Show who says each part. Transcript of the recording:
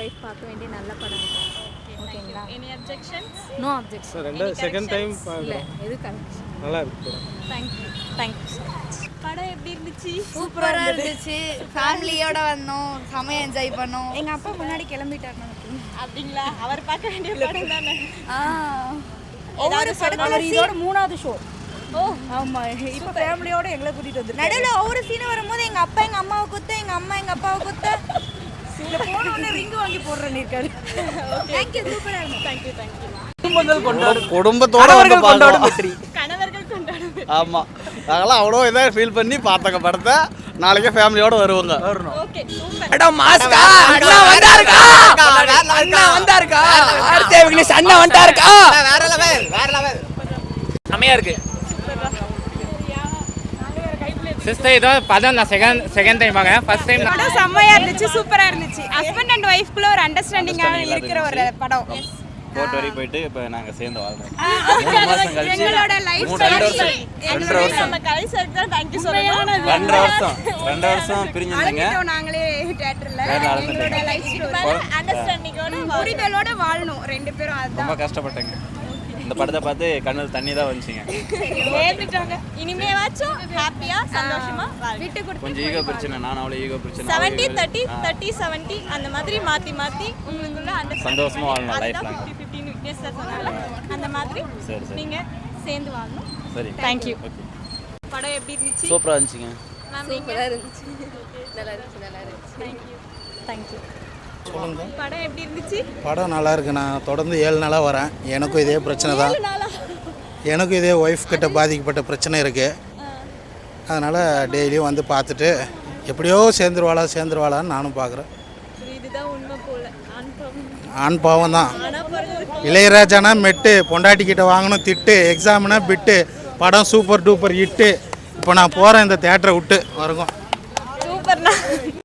Speaker 1: Wife பார்க்க வேண்டிய நல்ல படம். ஓகேங்களா?
Speaker 2: Any objections?
Speaker 1: No objection.
Speaker 3: ரெண்டு செகண்ட் டைம்
Speaker 1: இல்லை எது கரெக்ட்.
Speaker 3: நல்லா இருக்கு படம்.
Speaker 1: தேங்க்யூ.
Speaker 2: படம் எப்படி இருந்துச்சு?
Speaker 4: சூப்பரா இருந்துச்சு. ஃபேமிலியோட வந்தோம், செமையா என்ஜாய் பண்ணோம்.
Speaker 1: எங்கள் அப்பா முன்னாடி கிளம்பிட்டார்.
Speaker 2: அப்படிங்களா? அவர் பார்க்க வேண்டிய படம் தானே.
Speaker 1: ஒவ்வொரு படத்துல இதோட 3வது ஷோ. ஓ ஆமா, இப்போ ஃபேமிலியோட எங்களை கூட்டிட்டு வந்து
Speaker 4: நடுவில் ஒவ்வொரு சீன் வரும்போது எங்க அப்பா எங்க அம்மாவை குத்த, எங்க அம்மா எங்க அப்பாவை குத்த.
Speaker 1: இதுல போன உடனே ரிங் வாங்கி போடுறேன்னு இருக்காரு.
Speaker 4: தேங்க்யூ, சூப்பரா இருந்துச்சு.
Speaker 2: தேங்க்யூ.
Speaker 5: குடும்பத்தோட கொண்டாடும் வெற்றி.
Speaker 2: கணவர்கள் கொண்டாடும்.
Speaker 5: ஆமா, நாங்களாம் அவ்வளோ இதாக ஃபீல் பண்ணி பார்த்தாங்க படத்தை. நாளைக்கே ஃபேமிலியோட வருவாங்க.
Speaker 2: Okay, super.
Speaker 6: மேடம் மாஸ்கா அண்ணா வந்தாருக்கா, அண்ணா வந்தாருக்கா, ஆர்த்தி விக்னேஷ் அண்ணா வந்தாருக்கா.
Speaker 5: வேற லெவல்.
Speaker 6: செமையா இருக்கு சிஸ்டர். இதோ படம் நான் செகண்ட் டைம் பார்க்கறேன். ஃபர்ஸ்ட் டைம்
Speaker 2: படம் செம்மையா இருந்துச்சு, சூப்பரா இருந்துச்சு. ஹஸ்பண்ட் அண்ட் ஒய்ஃப்குள்ள ஒரு அண்டர்ஸ்டாண்டிங்காக இருக்கிற ஒரு படம்.
Speaker 7: கோட் வரை போயிட்டு இப்போ நாங்கள் சேர்ந்து வாழ்றோம்.
Speaker 2: எங்களோட லைஃப் ஸ்டைல் நம்ம கடைசி வரைக்கும் தான் தேங்க்யூ சொல்லணும்.
Speaker 7: 2 வருஷம் பிரிஞ்சிருந்தீங்க.
Speaker 2: நாங்களே தியேட்டர்ல எங்களோட லைஃப் அண்டர்ஸ்டாண்டிங்கோட புரிதலோட வாழணும் ரெண்டு பேரும்.
Speaker 7: ரொம்ப
Speaker 2: அதுதான்
Speaker 7: கஷ்டப்பட்டேங்க. இந்த படத்தை பார்த்து கண்ணில் தண்ணி தான் வந்துச்சுங்க.
Speaker 2: ஏறிட்டாங்க. இனிமேவாச்சும் ஹாப்பியா சந்தோஷமா விட்டு கொடுத்து
Speaker 7: கொஞ்சம் ஈகோ பிரச்சனை, நான் அவ்வளோ ஈகோ பிரச்சனை.
Speaker 2: 70-30 அந்த மாதிரி மாத்தி உங்களுக்குள்ள
Speaker 7: சந்தோஷமா வாழணும் life long.
Speaker 2: 50-50 விக்னேஸ் சார் சொன்னாங்க. அந்த மாதிரி
Speaker 7: சரி.
Speaker 2: நீங்க சேர்ந்து வாழணும்.
Speaker 7: சரி,
Speaker 2: தேங்க்யூ.
Speaker 7: ஓகே.
Speaker 2: படம் எப்படி இருந்துச்சு?
Speaker 5: சூப்பராக இருந்துச்சுங்க.
Speaker 2: சூப்பரா இருந்துச்சு. நல்லா இருந்துச்சு. தேங்க்யூ. படம் எப்படி இருந்துச்சு?
Speaker 8: படம் நல்லா இருக்கு. நான் தொடர்ந்து 7 நாளாக வரேன். எனக்கும் இதே பிரச்சனை தான். எனக்கும் இதே ஒய்ஃப் கிட்ட பாதிக்கப்பட்ட பிரச்சனை இருக்குது. அதனால் டெய்லியும் வந்து பார்த்துட்டு எப்படியோ சேர்ந்துருவாளான்னு நானும் பார்க்குறேன்.
Speaker 2: இதுதான் உண்மை போல.
Speaker 8: ஆண் பாவம் தான். இளையராஜானா மெட்டு, பொண்டாட்டிக்கிட்ட வாங்கணும் திட்டு, எக்ஸாம்னா பிட்டு, படம் சூப்பர் டூப்பர் ஹிட்டு. இப்போ நான் போகிறேன் இந்த தேட்டரை விட்டு வரக்கும்.
Speaker 2: சூப்பர்ண்ணா.